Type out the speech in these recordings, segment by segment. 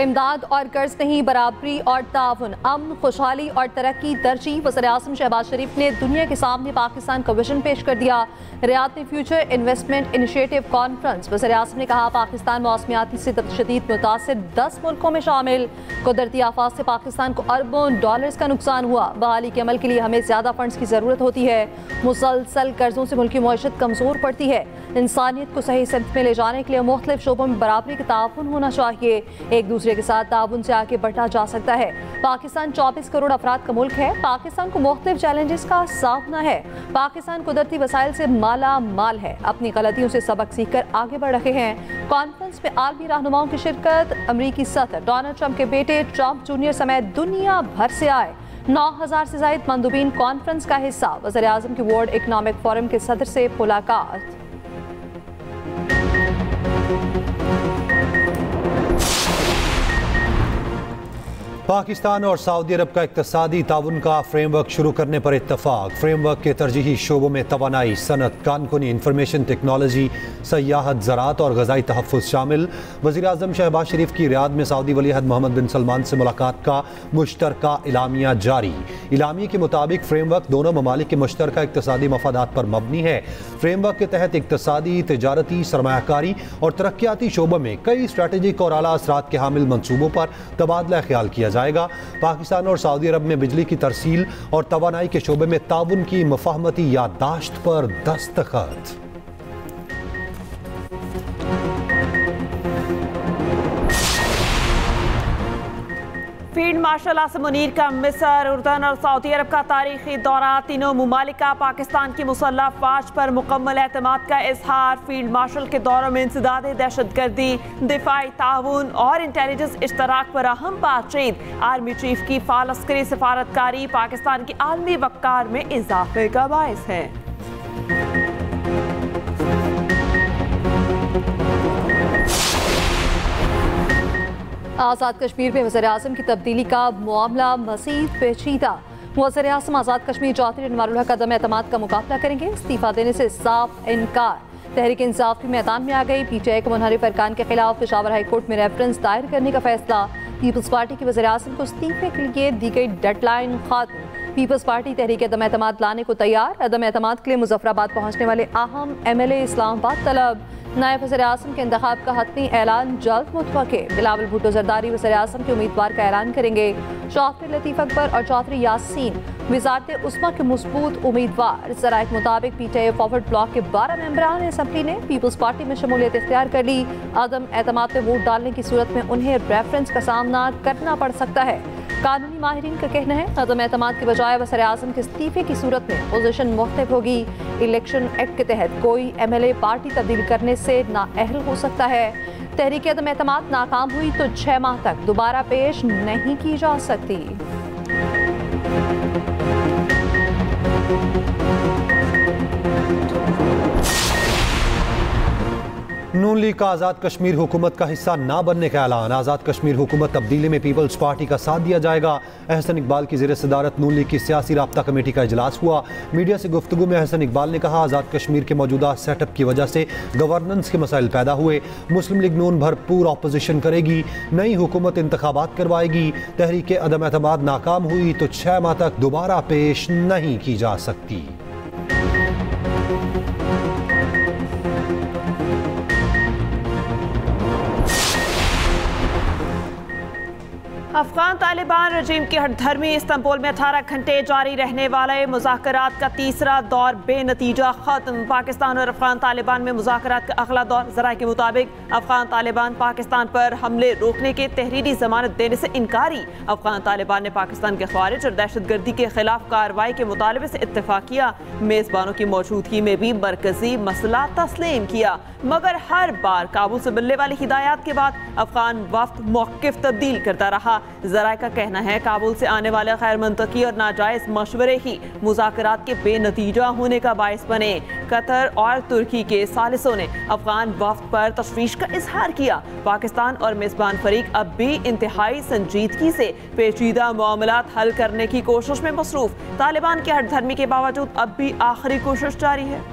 इमदाद और कर्ज नहीं, बराबरी और ताउन, अमन, खुशहाली और तरक्की तरजीह। वज़ीर-ए-आज़म शहबाज शरीफ ने दुनिया के सामने पाकिस्तान का विजन पेश कर दिया। रियाद में फ्यूचर इन्वेस्टमेंट इनिशिएटिव कॉन्फ्रेंस। वज़ीर-ए-आज़म ने कहा पाकिस्तान मौसमियाती से शदीद मुतासिर 10 मुल्कों में शामिल। कुदरती आफात से पाकिस्तान को अरबों डॉलर्स का नुकसान हुआ। बहाली के अमल के लिए हमें ज़्यादा फंड्स की ज़रूरत होती है। मुसलसल कर्जों से मुल्की मईशत कमज़ोर पड़ती है। इंसानियत को सही सिमत में ले जाने के लिए मुख्तलिफ शोबों में बराबरी का ताउन होना चाहिए। एक दूसरे के साथ ताउन से आगे बढ़ा जा सकता है। पाकिस्तान 24 करोड़ अफराद का मुल्क है। पाकिस्तान को मुख्तलिफ चैलेंजेस का सामना है। पाकिस्तान कुदरती वसाइल से माला माल है। अपनी गलतियों से सबक सीख कर आगे बढ़ रहे हैं। कॉन्फ्रेंस में आलमी रहनुमाओं की शिरकत। अमरीकी सदर डोनाल्ड ट्रंप के बेटे ट्रंप जूनियर समेत दुनिया भर से आए। 9000 से ज्यादा मंदूबीन कॉन्फ्रेंस का हिस्सा। वज़ीर-ए-आज़म की वर्ल्ड इकनॉमिक फोरम के सदर से मुलाकात। पाकिस्तान और सऊदी अरब का इक़्तिसादी ताउन का फ्रेमवर्क शुरू करने पर इत्तफाक। फ्रेमवर्क के तरजीही शोबों में तवानाई, सनत, कानूनी, इंफॉर्मेशन टेक्नोलॉजी, सयाहत, ज़राअत और ग़ज़ाई तहफ़्फ़ुज़ शामिल। वज़ीर-ए-आज़म शहबाज शरीफ की रियाद में सऊदी वलीअहद मोहम्मद बिन सलमान से मुलाकात का मुश्तरका इलामिया जारी। इलामिया के मुताबिक फ्रेमवर्क दोनों ममालिक के मुश्तरका इक़्तिसादी मफादात पर मबनी है। फ्रेमवर्क के तहत इक़्तिसादी, तिजारती, सरमायाकारी और तरक्याती शोबों में कई स्ट्रैटेजिक और आला असरात के हामिल मनसूबों पर तबादला ख्याल किया जाएगा। पाकिस्तान और सऊदी अरब में बिजली की तरसील और तवानाई के शोबे में ताउन की मुफाहमती याददाश्त पर दस्तखत। फील्ड मार्शल आसिम मुनीर का मिस्र, उर्दन और सऊदी अरब का तारीखी दौरा। तीनों मुमालिक का पाकिस्तान की मुसल्लह फ़ौज पर मुकम्मल एतमाद का इजहार। फील्ड मार्शल के दौरों में इंसदाद दहशतगर्दी, दिफाई ताउन और इंटेलिजेंस इश्तराक पर अहम बातचीत। आर्मी चीफ की फ़ाल अस्करी सफारतकारी पाकिस्तान की आलमी वक़ार में इजाफे का बाइस है। आज़ाद कश्मीर में वज़ीर-ए-आज़म की तब्दीली का मामला मज़ीद पेचीदा। वज़ीर-ए-आज़म आज़ाद कश्मीर चौधरी अनवारुल्लाह का अदम एतमाद का मुकाबला करेंगे। इस्तीफ़ा देने से साफ इनकार। तहरीक इंसाफ भी मैदान में आ गई। पीटीआई के मुनहरिफ अरकान के खिलाफ पेशावर हाई कोर्ट में रेफरेंस दायर करने का फैसला। पीपल्स पार्टी की वज़ीर-ए-आज़म को इस्तीफे के लिए दी गई डेडलाइन खत्म। पीपल्स पार्टी तहरीक अदम एतमाद लाने को तैयार। अदम एतमाद के लिए मुजफ्फराबाद पहुँचने वाले अहम MLA इस्लामाबाद तलब। नायब वज़ीर-ए-आज़म के इंतखाब का हतमी ऐलान जल्द मुतवक्के। बिलावल भुट्टो जरदारी वज़ीर-ए-आज़म के उम्मीदवार का ऐलान करेंगे। चौधरी लतीफ़ अकबर और चौधरी यासीन वज़ारत उस्मा के मज़बूत उम्मीदवार। ज़राए के मुताबिक पीटीआई फॉरवर्ड ब्लॉक के 12 मेंबरान असम्बली ने पीपल्स पार्टी में शमूलियत इख्तियार कर ली। अदम एतमाद पे वोट डालने की सूरत में उन्हें रेफरेंस का सामना करना पड़ सकता है। कानूनी माहिरीन का कहना है अदम एतमाद के बजाय वज़ीर-ए-आज़म के इस्तीफे की सूरत में पोजीशन मुख्तलिफ होगी। इलेक्शन एक्ट के तहत कोई MLA पार्टी तब्दील करने से नाअहल हो सकता है। तहरीक अदम एतमाद नाकाम हुई तो 6 माह तक दोबारा पेश नहीं की जा सकती। नून लीग का आज़ाद कश्मीर हुकूमत का हिस्सा ना बनने का ऐलान। आज़ाद कश्मीर हुकूमत तब्दीली में पीपल्स पार्टी का साथ दिया जाएगा। अहसन इकबाल की ज़ेर सदारत नून लीग की सियासी राब्ता कमेटी का इजलास हुआ। मीडिया से गुफ्तगू में अहसन इकबाल ने कहा आज़ाद कश्मीर के मौजूदा सेटअप की वजह से गवर्नेंस के मसाइल पैदा हुए। मुस्लिम लीग नून भरपूर अपोजिशन करेगी। नई हुकूमत इंतखाबात करवाएगी। तहरीक अदम एतमाद नाकाम हुई तो 6 माह तक दोबारा पेश नहीं की जा सकती। अफगान तालिबान रजीम की हठधर्मी। इस्तांबुल में 18 घंटे जारी रहने वाले मुज़ाकरात का तीसरा दौर बेनतीजा खत्म। पाकिस्तान और अफगान तालिबान में मुज़ाकरात का अगला दौर। ज़राए के मुताबिक अफगान तालिबान पाकिस्तान पर हमले रोकने के तहरीरी ज़मानत देने से इनकारी। अफगान तालिबान ने पाकिस्तान के ख़वारिज और दहशतगर्दी के खिलाफ कार्रवाई के मुतालबे से इत्तेफाक किया। मेज़बानों की मौजूदगी में भी मरकजी मसला तस्लीम किया, मगर हर बार काबुल से मिलने वाली हिदायत के बाद अफगान वफ्द मौक़िफ़ तब्दील करता रहा। ज़राए का कहना है काबुल से आने वाले गैर मंतकी और नाजायज़ मशवरे ही मुज़ाकरात के बेनतीजा होने का बायस बने। कतर और तुर्की के सालिसों ने अफगान वफ्द पर तशवीश का इजहार किया। पाकिस्तान और मेज़बान फरीक अब भी इंतहाई संजीदगी से पेचीदा मामलात हल करने की कोशिश में मसरूफ। तालिबान की हठधर्मी के बावजूद अब भी आखिरी कोशिश जारी है।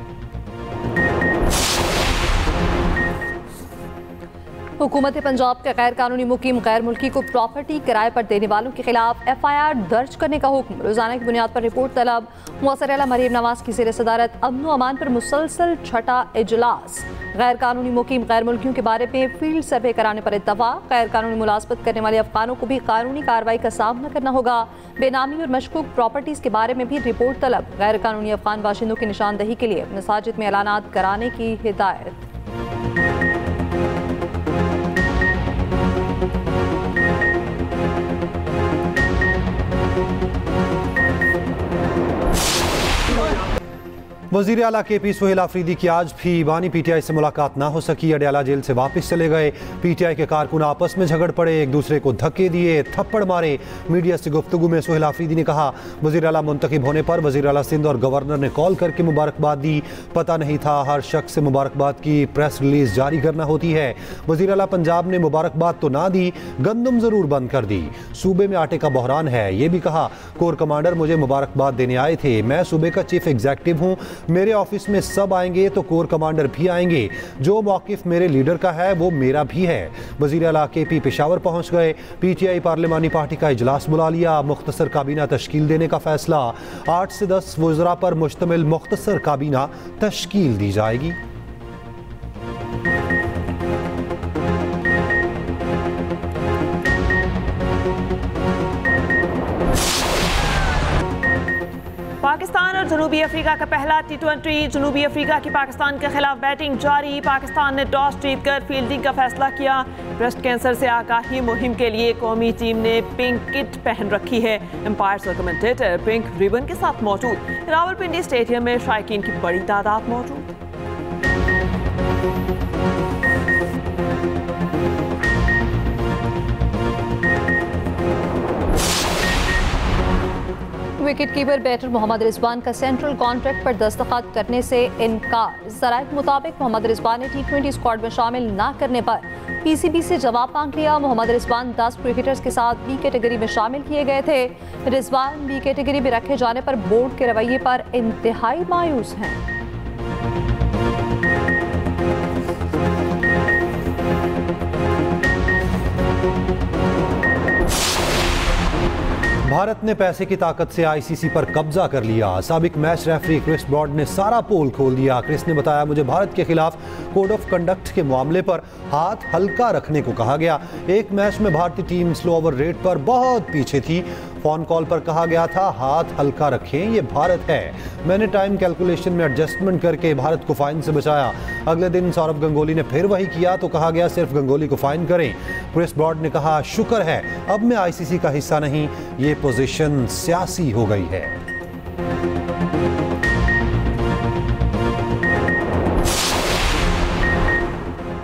हुकूमत पंजाब के गैर कानूनी मुकीम गैर मुल्की को प्रॉपर्टी किराए पर देने वालों के खिलाफ FIR दर्ज करने का हुक्म। रोजाना की बुनियाद पर रिपोर्ट तलब। मुअस्सर आला मरीम नवाज की ज़ेर सदारत अमन व अमान पर मुसलसल छठा इजलास। गैर कानूनी मुकीम गैर मुल्कियों के बारे में फील्ड सर्वे कराने पर इत्तफाक। गैर कानूनी मुलाजमत करने वाले अफगानों को भी कानूनी कार्रवाई का सामना करना होगा। बेनामी और मशकूक प्रॉपर्टीज़ के बारे में भी रिपोर्ट तलब। गैर कानूनी अफगान बाशिंदों की निशानदही के लिए मसाजिद में ऐलानात कराने की हिदायत। वज़ीर आला KP सोहेल आफरीदी की आज भी बानी PTI से मुलाकात ना हो सकी। अडयाला जेल से वापस चले गए। PTI के कारकुन आपस में झगड़ पड़े, एक दूसरे को धक्के दिए, थप्पड़ मारे। मीडिया से गुफ्तगू में सोहेल आफरीदी ने कहा, वज़ीर आला मुंतखब होने पर वज़ीर आला सिंध और गवर्नर ने कॉल करके मुबारकबाद दी। पता नहीं था हर शख्स से मुबारकबाद की प्रेस रिलीज जारी करना होती है। वज़ीर आला पंजाब ने मुबारकबाद तो ना दी, गंदम जरूर बंद कर दी। सूबे में आटे का बहरान है, ये भी कहा। कोर कमांडर मुझे मुबारकबाद देने आए थे। मैं सूबे का चीफ एग्जीक्यूटिव हूँ, मेरे ऑफिस में सब आएंगे तो कोर कमांडर भी आएंगे। जो मौकिफ मेरे लीडर का है वो मेरा भी है। वज़ीर आला KP पेशावर पहुंच गए। PTI पार्लिमानी पार्टी का इजलास बुला लिया। मुख्तसर काबीना तश्कील देने का फैसला। 8 से 10 वज़रा पर मुश्तमिल मुख्तसर काबीना तश्कील दी जाएगी। पाकिस्तान और जनूबी अफ्रीका का पहला T20। जनूबी अफ्रीका की पाकिस्तान के खिलाफ बैटिंग जारी। पाकिस्तान ने टॉस जीतकर फील्डिंग का फैसला किया। ब्रेस्ट कैंसर से आगाही मुहिम के लिए कौमी टीम ने पिंक किट पहन रखी है। एम्पायर्स और कमेंटेटर पिंक रिबन के साथ मौजूद। रावलपिंडी स्टेडियम में शायकीन की बड़ी तादाद मौजूद। Wicket keeper batter Mohammad Rizwan का सेंट्रल कॉन्ट्रैक्ट पर दस्तखत करने से इनकार। ज़राए के मुताबिक मोहम्मद रिजवान ने T20 स्क्वाड में शामिल न करने पर PCB से जवाब मांग लिया। मोहम्मद रिजवान 10 क्रिकेटर्स के साथ B कैटेगरी में शामिल किए गए थे। रिजवान B कैटेगरी में रखे जाने पर बोर्ड के रवैये पर इंतहाई मायूस हैं। भारत ने पैसे की ताकत से ICC पर कब्जा कर लिया। साबिक मैच रेफरी क्रिस ब्रॉड ने सारा पोल खोल दिया। क्रिस ने बताया, मुझे भारत के खिलाफ कोड ऑफ कंडक्ट के मामले पर हाथ हल्का रखने को कहा गया। एक मैच में भारतीय टीम स्लो ओवर रेट पर बहुत पीछे थी। फोन कॉल पर कहा गया था हाथ हल्का रखें, ये भारत है। मैंने टाइम कैलकुलेशन में एडजस्टमेंट करके भारत को फाइन से बचाया। अगले दिन सौरभ गंगोली ने फिर वही किया तो कहा गया सिर्फ गंगोली को फाइन करें। क्रिस ब्रॉड ने कहा, शुक्र है अब मैं ICC का हिस्सा नहीं, ये पोजीशन सियासी हो गई है।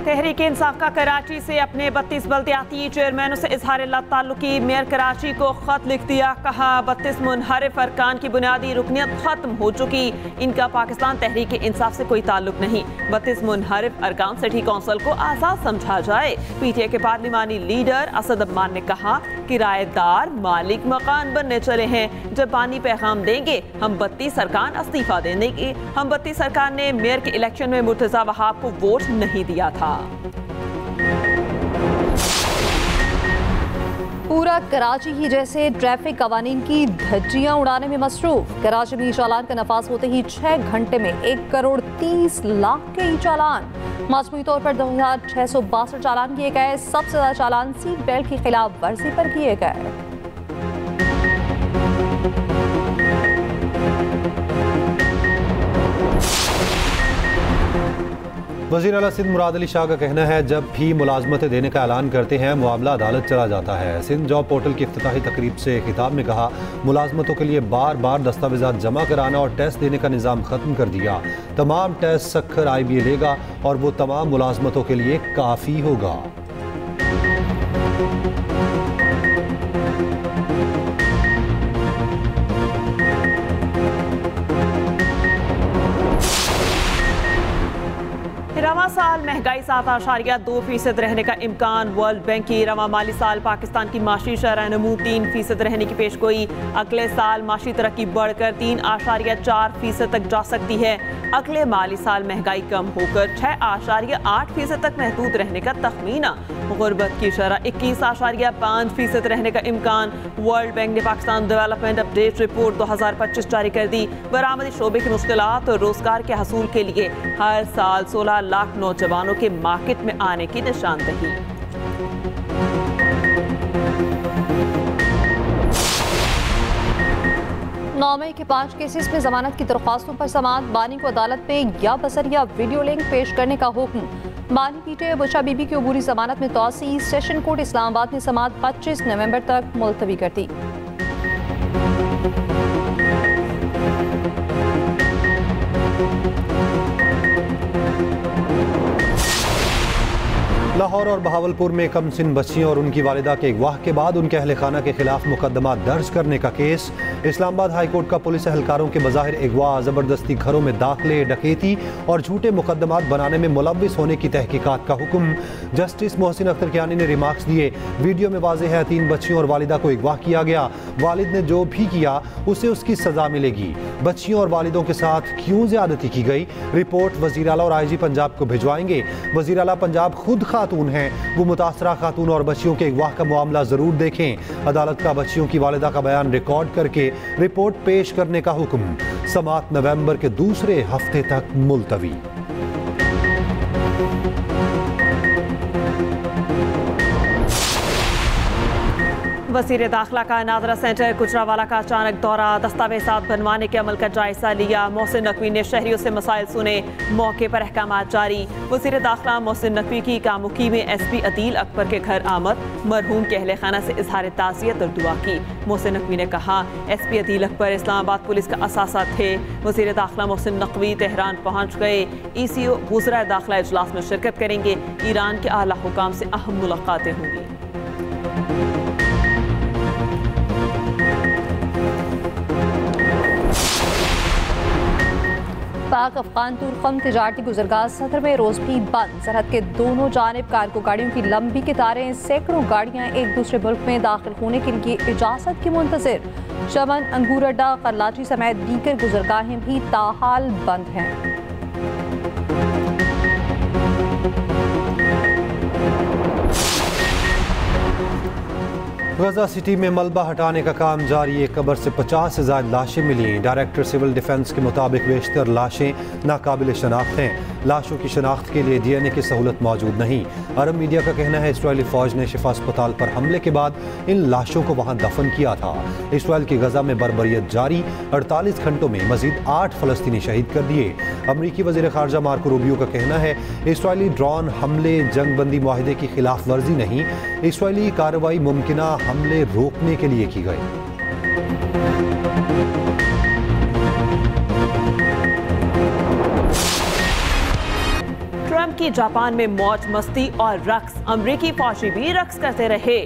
तहरीक इंसाफ का कराची से अपने 32 बल्दियाती चेयरमैनों से इजहार ताल्लुकी। मेयर कराची को खत लिख दिया। कहा, 32 मुनहरिफ अरकान की बुनियादी रुकनियत खत्म हो चुकी। इनका पाकिस्तान तहरीक इंसाफ से कोई ताल्लुक नहीं। 32 मुनहरिफ अरकान सिटी कौंसिल को आज़ाद समझा जाए। PTI के पार्लिमानी लीडर असद अब्बान ने कहा, किराएदार मालिक मकान बनने चले हैं। जब बानी पैगाम देंगे हम 32 अरकान इस्तीफा दे देंगे। हम 32 अरकान ने मेयर के इलेक्शन में मुर्तजा वहाब को वोट नहीं दिया था। पूरा कराची ही जैसे ट्रैफिक कवानीन की धज्जियां उड़ाने में मसरूफ। कराची में चालान का नफाज होते ही 6 घंटे में 1 करोड़ 30 लाख के चालान। मजमूई तौर पर 2662 चालान किए गए। सबसे ज्यादा चालान सीट बेल्ट की खिलाफ वर्जी पर किए गए। वज़ीर आला सिंध मुराद अली शाह का कहना है, जब भी मुलाजमतें देने का ऐलान करते हैं मामला अदालत चला जाता है। सिंध जॉब पोर्टल की इफ्तिताही तकरीब से खिताब में कहा, मुलाजमतों के लिए बार बार दस्तावेज़ात जमा कराना और टेस्ट देने का निज़ाम ख़त्म कर दिया। तमाम टेस्ट सख्खर IBA लेगा और वो तमाम मुलाजमतों के लिए काफ़ी होगा। साल महंगाई 7.2% रहने का इम्कान। वर्ल्ड बैंक की रवा माली साल पाकिस्तान की माशी शरह नमू 3% रहने की पेशगोई। अगले साल माशी तरक्की बढ़कर 3.4% तक जा सकती है। अगले माली साल महंगाई कम होकर 6.8% तक महदूद रहने का तखमीना। गुर्बत की शरह 21.5% रहने का इम्कान। वर्ल्ड बैंक ने पाकिस्तान डेवलपमेंट अपडेट रिपोर्ट 2025 जारी कर दी। बरामदी शोबे की मुश्किलात और रोजगार के हसूल के लिए हर साल 16 लाख नौजवानों के मार्केट में आने की निशानदही। 9 मई के 5 केसेस में जमानत की दरख्वास्तों पर समाअत। बानी को अदालत में या बसरिया वीडियो लिंक पेश करने का हुक्म। बानी पीटे बुशा बीबी की अबूरी जमानत में तौसी। सेशन कोर्ट इस्लामाबाद ने समाअत 25 नवंबर तक मुलतवी कर दी। लाहौर और बहावलपुर में कमसिन बच्चियों और उनकी वालिदा के अगवा के बाद उनके अहल खाना के खिलाफ मुकदमा दर्ज करने का केस। इस्लामाबाद हाई कोर्ट का पुलिस एहलकारों के बज़ाहिर अगवा, जबरदस्ती घरों में दाखिले, डकैती और झूठे मुकदमात बनाने में मुलव्विस होने की तहकीकात का हुक्म। जस्टिस मोहसिन अख्तर कियानी ने रिमार्क्स दिए, वीडियो में वाज़ेह है 3 बच्चियों और वालिदा को अगवा किया गया। वालिद ने जो भी किया उसे उसकी सजा मिलेगी। बच्चियों और वालिदों के साथ क्यों ज्यादती की गई, रिपोर्ट वज़ीर आला और IG पंजाब को भिजवाएंगे। वज़ीर आला पंजाब खुद खातून हैं, वो मुतासरा खातून और बच्चियों के अगवा का मामला जरूर देखें। अदालत का बच्चियों की वालिदा का बयान रिकॉर्ड करके रिपोर्ट पेश करने का हुक्म। समाअत नवंबर के दूसरे हफ्ते तक मुलतवी। वज़ीर दाखिला का नादरा सेंटर गुजरावाला का अचानक दौरा। दस्तावेज़ात बनवाने के अमल का जायजा लिया। मोहसिन नकवी ने शहरियों से मसाइल सुने। मौके पर अहकामात जारी। वज़ीर दाखिला मोहसिन नकवी की कामुकी में SP अदील अकबर के घर आमद। मरहूम के अहले खाना से इजहार ताज़ियत और दुआ की। मोहसिन नकवी ने कहा, SP अदील अकबर इस्लामाबाद पुलिस का असासा थे। वज़ीर दाखिला मोहसिन नकवी तेहरान पहुँच गए। ECO वज़राए दाखिला इजलास में शिरकत करेंगे। ईरान के आला हुकाम से अहम मुलाकातें होंगी। पाक अफगान तुर्कम तिजारती गुजरगाह सदर में रोज भी बंद। सरहद के दोनों जानिब कार्गो गाड़ियों की लंबी कतारें। सैकड़ों गाड़ियां एक दूसरे मुल्क में दाखिल होने के लिए इजाजत की मुंतजिर। चमन, अंगूर अड्डा, कराची समेत दीगर गुजरगाहें भी ताहाल बंद हैं। गजा सिटी में मलबा हटाने का काम जारी। एक कब्र से 50 से ज़्यादा लाशें मिली। डायरेक्टर सिविल डिफेंस के मुताबिक बेशतर लाशें नाकाबिल शनाख्त हैं। लाशों की शनाख्त के लिए DNA की सहूलत मौजूद नहीं। अरब मीडिया का कहना है इसराइली फौज ने शिफा अस्पताल पर हमले के बाद इन लाशों को वहां दफन किया था। इसराइल की गजा में बर्बरियत जारी। 48 घंटों में मजीद 8 फलस्तीनी शहीद कर दिए। अमरीकी वज़ीर ख़ारजा मार्को रूबियो का कहना है इसराइली ड्रोन हमले जंगबंदी मुआहिदे की खिलाफ वर्जी नहीं, इसराइली कार्रवाई मुमकिना हमले रोकने के लिए की गई। ट्रंप की जापान में मौज मस्ती और रक्स। अमरीकी फौजी भी रक्स करते रहे।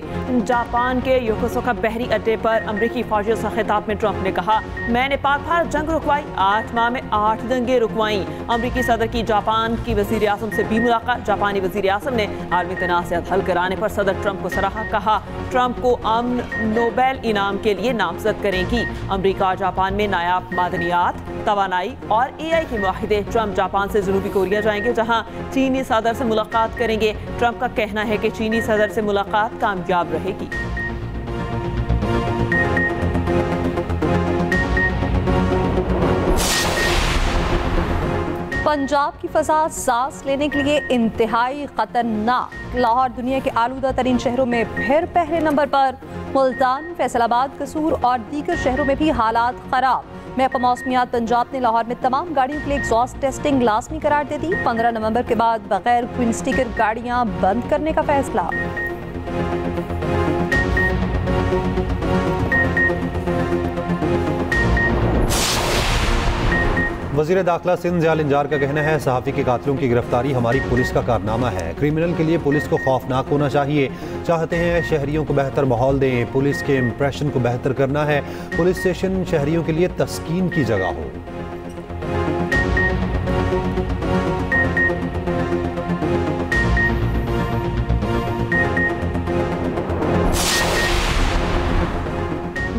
जापान के योकोसुका बहरी अड्डे पर अमरीकी फौजियों से खिताब में ट्रंप ने कहा, मैंने पाक भारत जंग रुकवाई, 8 माह में 8 दंगे रुकवाई। अमरीकी सदर की जापान की वजीर आजम से भी मुलाकात। जापानी वजीर आजम ने आलमी तनाज़ात हल कराने पर सदर ट्रंप को सराहा। कहा, ट्रंप को अमन नोबेल इनाम के लिए नामजद करेंगी। अमरीका और जापान में नायाब मादनियात, तवानाई और AI के मुआहिदे। ट्रंप जापान से जनूबी कोरिया जाएंगे, जहां चीनी सदर से मुलाकात करेंगे। ट्रंप का कहना है कि चीनी सदर से मुलाकात कामयाब रहेगी। पंजाब की फजा सांस लेने के लिए इंतहाई खतरनाक। लाहौर दुनिया के आलूदा तरीन शहरों में फिर पहले नंबर पर। मुल्तान, फैसलाबाद, कसूर और दीगर शहरों में भी हालात खराब। महकमा मौसमियात पंजाब ने लाहौर में तमाम गाड़ियों के लिए एग्जॉस्ट टेस्टिंग लाजमी करार दे दी। 15 नवंबर के बाद बगैर क्विन स्टिकर गाड़ियां बंद करने का फैसला। वज़ीर दाखिला सिंध ज़ियाल इंजार का कहना है सहाफ़ी के कातिलों की गिरफ्तारी हमारी पुलिस का कारनामा है। क्रिमिनल के लिए पुलिस को खौफनाक होना चाहिए। चाहते हैं शहरियों को बेहतर माहौल दें, पुलिस के इम्प्रेशन को बेहतर करना है। पुलिस स्टेशन शहरियों के लिए तस्कीन की जगह हो।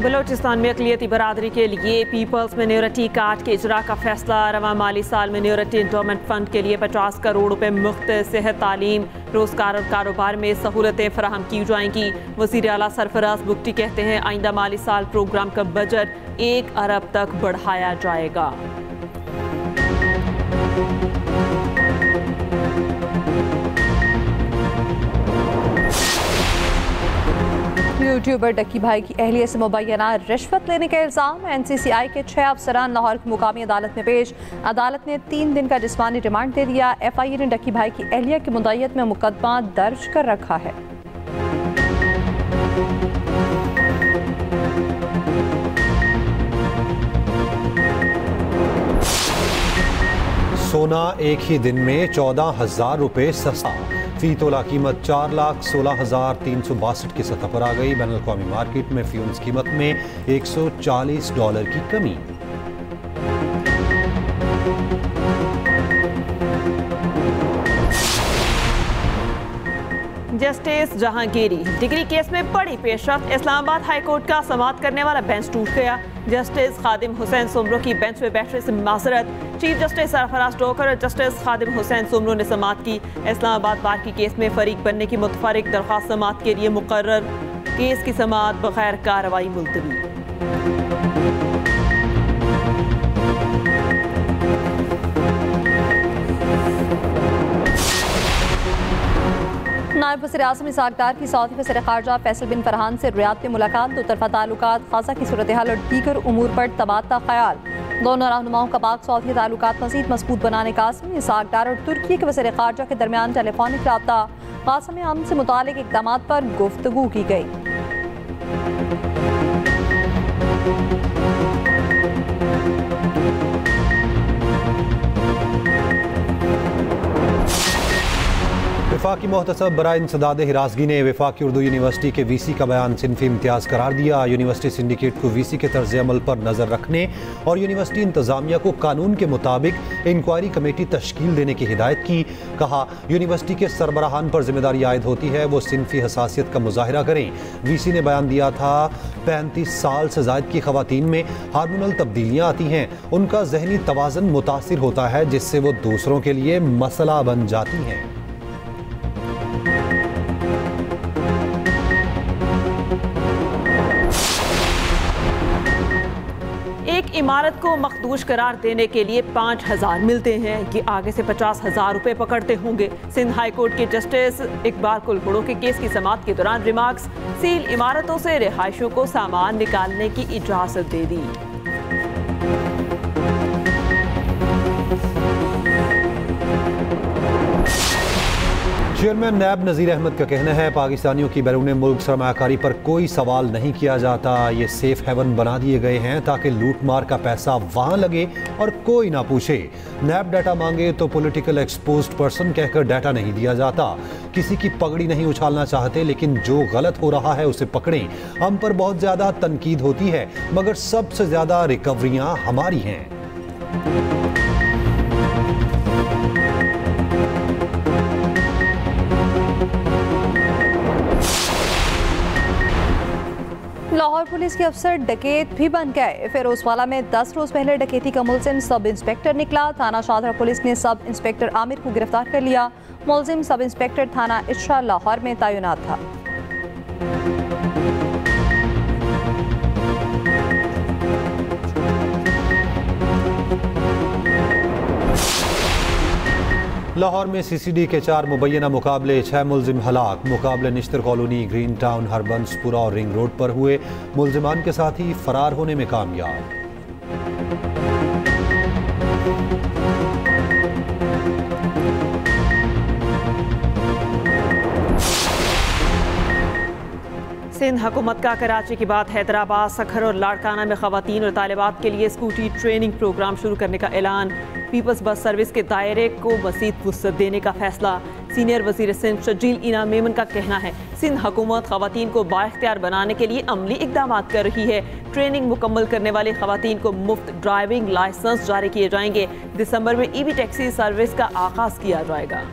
बलोचिस्तान में अक़लियती बरादरी के लिए पीपल्स मिनॉरिटी कार्ड के इजरा का फैसला। रवां माली साल मिनॉरिटी इंडोमेंट फंड के लिए 50 करोड़ रुपए मुफ्त सेहत, तालीम, रोजगार और कारोबार में सहूलतें फराहम की जाएंगी। वज़ीर आला सरफराज बुगटी कहते हैं आइंदा माली साल प्रोग्राम का बजट 1 अरब तक बढ़ाया जाएगा। यूट्यूबर डक्की भाई की अहलिया से मुबैना रिश्वत लेने का इल्ज़ाम। NCCI के 6 अफसरान लाहौर की मुकामी अदालत में पेश। अदालत ने 3 दिन का जिस्मानी रिमांड दे दिया। FIA ने डक्की भाई की अहलिया की मुद्दत में मुकदमा दर्ज कर रखा है। सोना एक ही दिन में 14,000 रुपये सस्ता। फी तोला कीमत 4,16,362 की सतह पर आ गई। बैनुल अक़वामी मार्केट में फ्यूम्स कीमत में $140 की कमी। जस्टिस जहांगीरी डिग्री केस में बड़ी पेशरफ्त। इस्लामाबाद हाई कोर्ट का समाअत करने वाला बेंच टूट गया। जस्टिस खादिम हुसैन सुमरो की बेंच में बैठने से माजरत। चीफ जस्टिस सरफराज टोकर और जस्टिस खादिम हुसैन सुमरो ने समाअत की। इस्लामाबाद बार की केस में फरीक बनने की मुतफरिक दरख्वास्त समाअत के लिए मुकर्रर। केस की समाअत बगैर कार्रवाई मुलतवी। नायब वज़ीर-ए-आज़म इसहाक़ डार की सऊदी वज़ीर ख़ारजा फैसल बिन फरहान से रियाद में मुलाकात। दो तरफ़ा ताल्लुकात, ग़ज़ा की सूरत हाल और दीगर उमूर पर तबादला ख़याल। दोनों रहनुमाओं का पाक सऊदी ताल्लुकात मज़ीद मज़बूत बनाने का आज़म। इसहाक़ डार और तुर्की के वज़ीर ख़ारजा के दरमियान टेलीफोनिक रब्ता। ग़ज़ा में अमन से मुतालिक इक़दामात पर गुफ्तगू की गई। वफाकी मोहतसब बराए इंसदाद हिरासगी ने वफाकी उर्दू यूनिवर्सिटी के VC का बयान सिनफी इम्तियाज़ करार दिया। यूनिवर्सिटी सिंडिकेट को VC के तर्ज अमल पर नज़र रखने और यूनिवर्सिटी इंतज़ामिया को कानून के मुताबिक इंक्वायरी कमेटी तश्कील देने की हिदायत की। कहा यूनिवर्सिटी के सरबराहान पर जिम्मेदारी आयद होती है, वो सिनफी हसासियत का मुजाहिरा करें। VC ने बयान दिया था 35 साल से ज़ायद की ख़वातीन में हार्मोनल तब्दीलियाँ आती हैं, उनका जहनी तवाज़न मुतासिर होता है जिससे वो दूसरों के लिए मसला बन जाती हैं। एक इमारत को मखदूश करार देने के लिए 5,000 मिलते हैं, ये आगे से 50,000 रुपए पकड़ते होंगे। सिंध हाई कोर्ट के जस्टिस इकबाल कुलबुड़ो के केस की समाअत के दौरान रिमार्क्स। सील इमारतों से रिहायशों को सामान निकालने की इजाजत दे दी। चेयरमैन नैब नज़ीर अहमद का कहना है पाकिस्तानियों की बैरून मुल्क सरमायाकारी पर कोई सवाल नहीं किया जाता। ये सेफ हेवन बना दिए गए हैं ताकि लूटमार का पैसा वहाँ लगे और कोई ना पूछे। नैब डाटा मांगे तो पॉलिटिकल एक्सपोज्ड पर्सन कहकर डाटा नहीं दिया जाता। किसी की पगड़ी नहीं उछालना चाहते, लेकिन जो गलत हो रहा है उसे पकड़ें। हम पर बहुत ज़्यादा तनकीद होती है, मगर सबसे ज़्यादा रिकवरियाँ हमारी हैं। लाहौर पुलिस के अफसर डकैत भी बन गए। फिरोजवाला में 10 रोज पहले डकैती का मुलजिम सब इंस्पेक्टर निकला। थाना शादरा पुलिस ने सब इंस्पेक्टर आमिर को गिरफ्तार कर लिया। मुलजिम सब इंस्पेक्टर थाना इशरा लाहौर में तैनात था। लाहौर में CCD के 4 मुबैना मुकाबले, 6 मुलजिम हलाक। मुकाबले Nishtar colony, green town, Harbanspura और रिंग रोड पर हुए। मुलजिमान के साथ ही फरार होने में कामयाब। सिंध हुकूमत का कराची के बाद हैदराबाद, सखर और लाड़काना में खवातीन और तालिबात के लिए स्कूटी ट्रेनिंग प्रोग्राम शुरू करने का ऐलान। पीपल्स बस सर्विस के दायरे को मज़ीद वुसअत देने का फैसला। सीनियर वज़ीर सिंध शजील इनाम मेमन का कहना है सिंध हुकूमत खवातीन को बाइख्तियार बनाने के लिए अमली इक़दाम कर रही है। ट्रेनिंग मुकम्मल करने वाले खवातीन को मुफ्त ड्राइविंग लाइसेंस जारी किए जाएंगे। दिसंबर में EV टैक्सी सर्विस का आगाज़ किया जाएगा।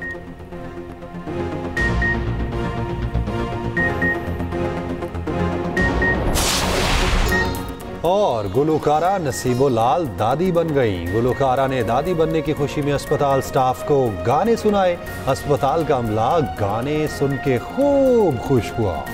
और गुलकारा नसीबो लाल दादी बन गई। गुलकारा ने दादी बनने की खुशी में अस्पताल स्टाफ को गाने सुनाए। अस्पताल का अमला गाने सुन के खूब खुश हुआ।